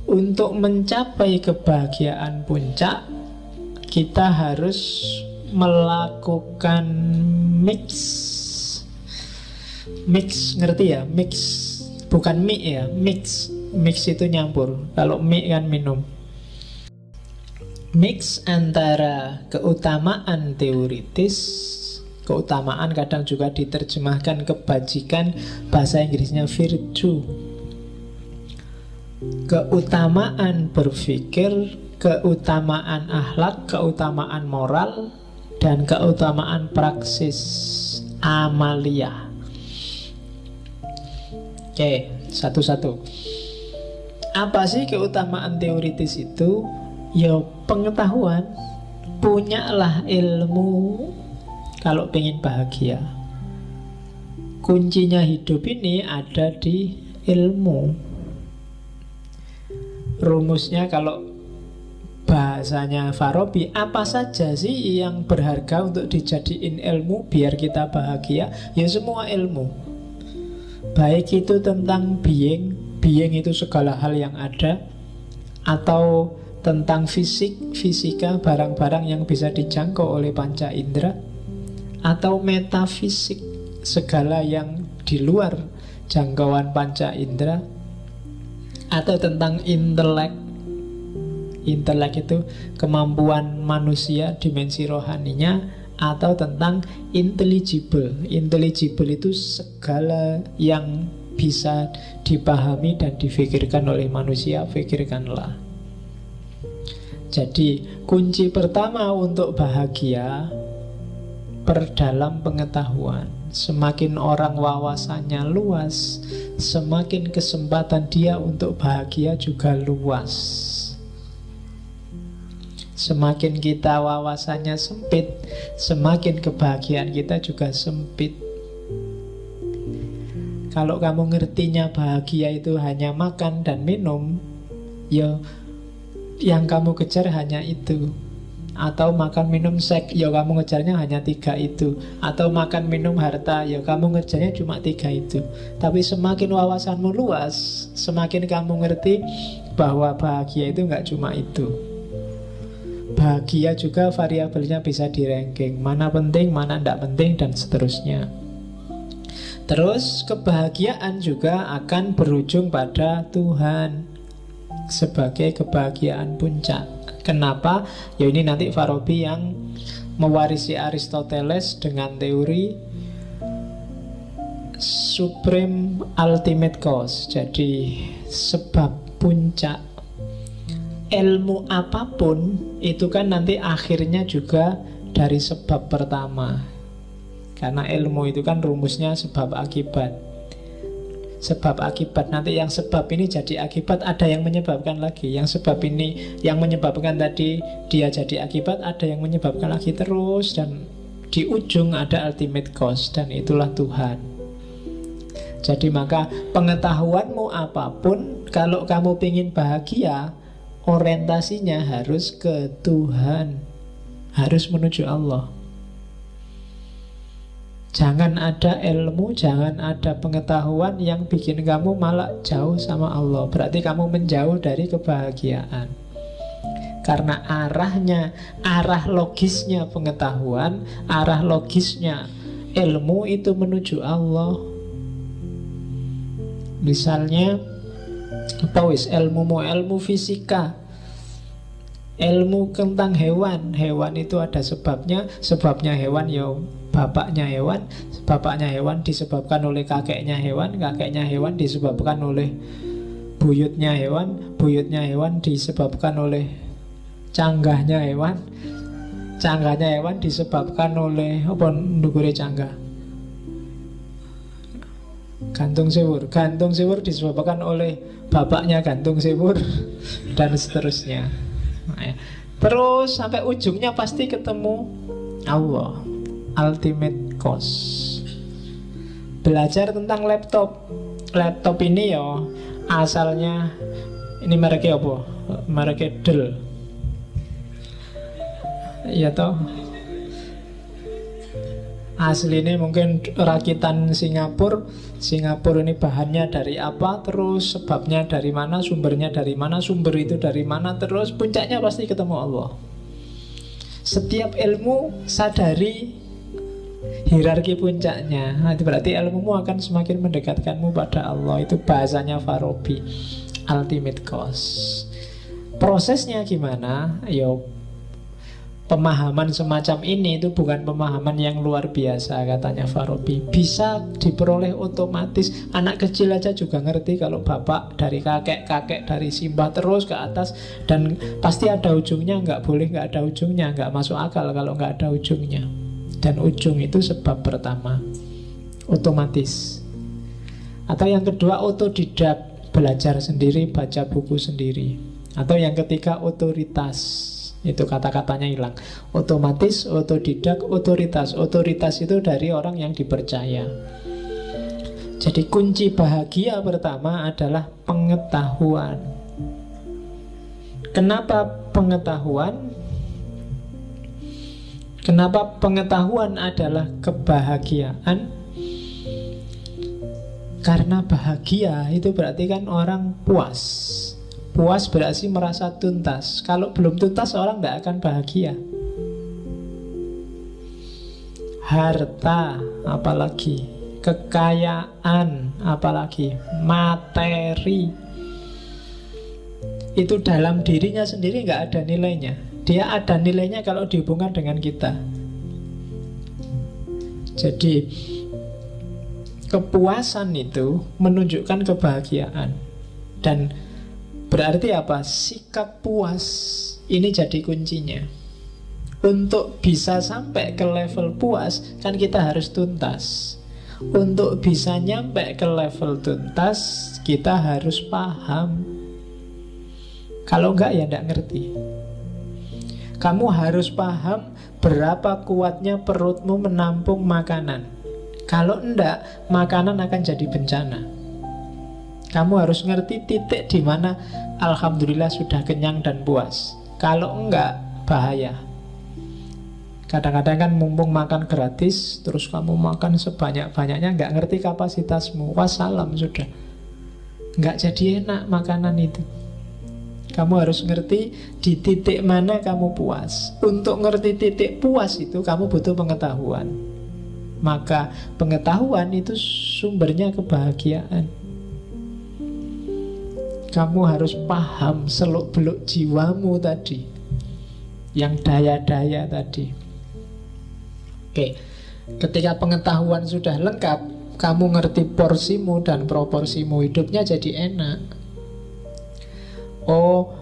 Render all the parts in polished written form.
Untuk mencapai kebahagiaan puncak, kita harus melakukan mix. Mix, ngerti ya? Mix, bukan mix ya, mix. Mix itu nyampur. Kalau mix kan minum. Mix antara keutamaan teoritis, keutamaan kadang juga diterjemahkan kebajikan, bahasa Inggrisnya virtue. Keutamaan berpikir, keutamaan akhlak, keutamaan moral, dan keutamaan praksis amalia. Oke, satu-satu. Apa sih keutamaan teoritis itu? Ya pengetahuan. Punyalah ilmu kalau pengen bahagia. Kuncinya hidup ini ada di ilmu. Rumusnya kalau bahasanya Farabi, apa saja sih yang berharga untuk dijadiin ilmu biar kita bahagia? Ya semua ilmu. Baik itu tentang being itu segala hal yang ada, atau tentang fisik, fisika, barang-barang yang bisa dijangkau oleh panca indera, atau metafisik, segala yang di luar jangkauan panca indera, atau tentang intelek. Intelek itu kemampuan manusia, dimensi rohaninya, atau tentang intelligible. Intelligible itu segala yang bisa dipahami dan difikirkan oleh manusia, fikirkanlah. Jadi kunci pertama untuk bahagia, perdalam pengetahuan. Semakin orang wawasannya luas, semakin kesempatan dia untuk bahagia juga luas. Semakin kita wawasannya sempit, semakin kebahagiaan kita juga sempit. Kalau kamu ngertinya bahagia itu hanya makan dan minum, ya yang kamu kejar hanya itu. Atau makan minum seks, ya kamu ngejarnya hanya 3 itu. Atau makan minum harta, ya kamu ngejarnya cuma 3 itu. Tapi semakin wawasanmu luas, semakin kamu ngerti bahwa bahagia itu nggak cuma itu. Bahagia juga variabelnya bisa di-ranking, mana penting, mana tidak penting, dan seterusnya. Terus kebahagiaan juga akan berujung pada Tuhan sebagai kebahagiaan puncak. Kenapa? Ya ini nanti Farabi yang mewarisi Aristoteles dengan teori supreme ultimate cause. Jadi sebab puncak. Ilmu apapun itu kan nanti akhirnya juga dari sebab pertama. Karena ilmu itu kan rumusnya sebab akibat. Sebab akibat, nanti yang sebab ini jadi akibat, ada yang menyebabkan lagi. Yang sebab ini yang menyebabkan tadi dia jadi akibat, ada yang menyebabkan lagi terus. Dan di ujung ada ultimate cause, dan itulah Tuhan. Jadi maka pengetahuanmu apapun, kalau kamu ingin bahagia, orientasinya harus ke Tuhan, harus menuju Allah. Jangan ada ilmu, jangan ada pengetahuan yang bikin kamu malah jauh sama Allah. Berarti kamu menjauh dari kebahagiaan. Karena arah logisnya pengetahuan, arah logisnya ilmu itu menuju Allah. Misalnya apa wis ilmu fisika, ilmu tentang hewan. Hewan itu ada sebabnya. Sebabnya hewan ya bapaknya hewan disebabkan oleh kakeknya hewan disebabkan oleh buyutnya hewan disebabkan oleh canggahnya hewan disebabkan oleh apa ndukure canggah, gantung sewur disebabkan oleh bapaknya gantung sewur dan seterusnya. Terus sampai ujungnya pasti ketemu Allah, ultimate cause. Belajar tentang laptop. Laptop ini ya asalnya, ini mereknya apa? Mereknya Dell. Iya toh. Aslinya mungkin rakitan Singapura. Singapura ini bahannya dari apa, terus sebabnya dari mana, sumbernya dari mana, sumber itu dari mana, terus puncaknya pasti ketemu Allah. Setiap ilmu sadari hierarki puncaknya. Nah, itu berarti ilmumu akan semakin mendekatkanmu pada Allah. Itu bahasanya Farabi, ultimate cause. Prosesnya gimana? Yo, pemahaman semacam ini itu bukan pemahaman yang luar biasa, katanya Farabi. Bisa diperoleh otomatis. Anak kecil aja juga ngerti kalau bapak dari kakek, kakek dari simbah terus ke atas. Dan pasti ada ujungnya, nggak boleh nggak ada ujungnya. Nggak masuk akal kalau nggak ada ujungnya. Dan ujung itu sebab pertama, otomatis. Atau yang kedua, otodidak, belajar sendiri, baca buku sendiri. Atau yang ketiga, otoritas. Itu kata-katanya hilang. Otomatis, otodidak, otoritas. Otoritas itu dari orang yang dipercaya. Jadi kunci bahagia pertama adalah pengetahuan. Kenapa pengetahuan? Kenapa pengetahuan adalah kebahagiaan? Karena bahagia itu berarti kan orang puas. Puas berarti merasa tuntas. Kalau belum tuntas orang tidak akan bahagia. Harta apalagi, kekayaan apalagi, materi, itu dalam dirinya sendiri nggak ada nilainya. Dia ada nilainya kalau dihubungkan dengan kita. Jadi kepuasan itu menunjukkan kebahagiaan. Dan berarti apa? Sikap puas ini jadi kuncinya. Untuk bisa sampai ke level puas, kan kita harus tuntas. Untuk bisa nyampe ke level tuntas, kita harus paham. Kalau enggak ya enggak ngerti. Kamu harus paham berapa kuatnya perutmu menampung makanan. Kalau enggak, makanan akan jadi bencana. Kamu harus ngerti titik di mana alhamdulillah sudah kenyang dan puas. Kalau enggak, bahaya. Kadang-kadang kan mumpung makan gratis, terus kamu makan sebanyak-banyaknya, enggak ngerti kapasitasmu. Wassalam sudah. Enggak jadi enak makanan itu. Kamu harus ngerti di titik mana kamu puas. Untuk ngerti titik puas itu kamu butuh pengetahuan. Maka pengetahuan itu sumbernya kebahagiaan. Kamu harus paham seluk-beluk jiwamu tadi, yang daya-daya tadi. Oke, ketika pengetahuan sudah lengkap, kamu ngerti porsimu dan proporsimu, hidupnya jadi enak. Oh,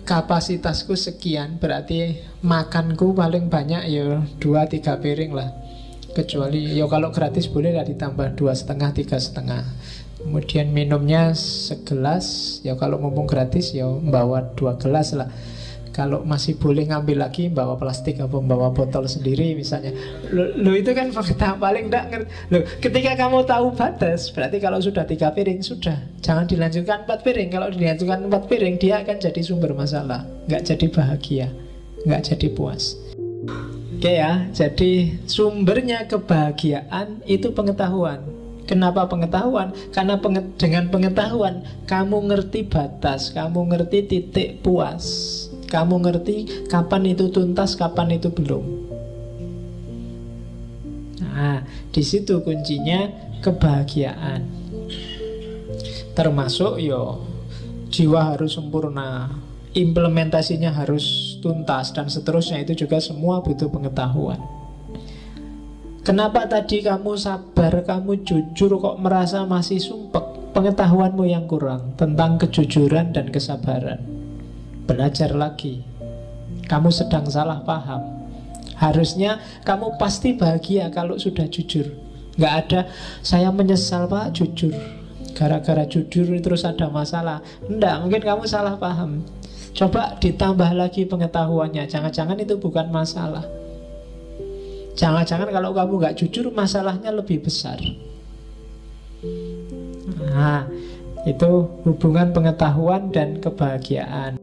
kapasitasku sekian, berarti makanku paling banyak ya 2-3 piring lah. Kecuali ya kalau gratis boleh lah ditambah 2,5, 3,5. Kemudian minumnya segelas, ya kalau mumpung gratis ya bawa 2 gelas lah. Kalau masih boleh ngambil lagi, bawa plastik atau bawa botol sendiri misalnya. Lo itu kan fakta paling enggak ngerti. Lo ketika kamu tahu batas, berarti kalau sudah 3 piring sudah, jangan dilanjutkan 4 piring. Kalau dilanjutkan 4 piring, dia akan jadi sumber masalah, nggak jadi bahagia, nggak jadi puas. Oke ya, jadi sumbernya kebahagiaan itu pengetahuan. Kenapa pengetahuan? Karena dengan pengetahuan kamu ngerti batas, kamu ngerti titik puas, kamu ngerti kapan itu tuntas, kapan itu belum. Nah, di situ kuncinya kebahagiaan. Termasuk yo jiwa harus sempurna, implementasinya harus tuntas, dan seterusnya. Itu juga semua butuh pengetahuan. Kenapa tadi kamu sabar, kamu jujur kok merasa masih sumpek? Pengetahuanmu yang kurang tentang kejujuran dan kesabaran. Belajar lagi. Kamu sedang salah paham. Harusnya kamu pasti bahagia kalau sudah jujur. Nggak ada, saya menyesal pak, jujur. Gara-gara jujur terus ada masalah. Enggak, mungkin kamu salah paham. Coba ditambah lagi pengetahuannya. Jangan-jangan itu bukan masalah. Jangan-jangan kalau kamu nggak jujur, masalahnya lebih besar. Nah, itu hubungan pengetahuan dan kebahagiaan.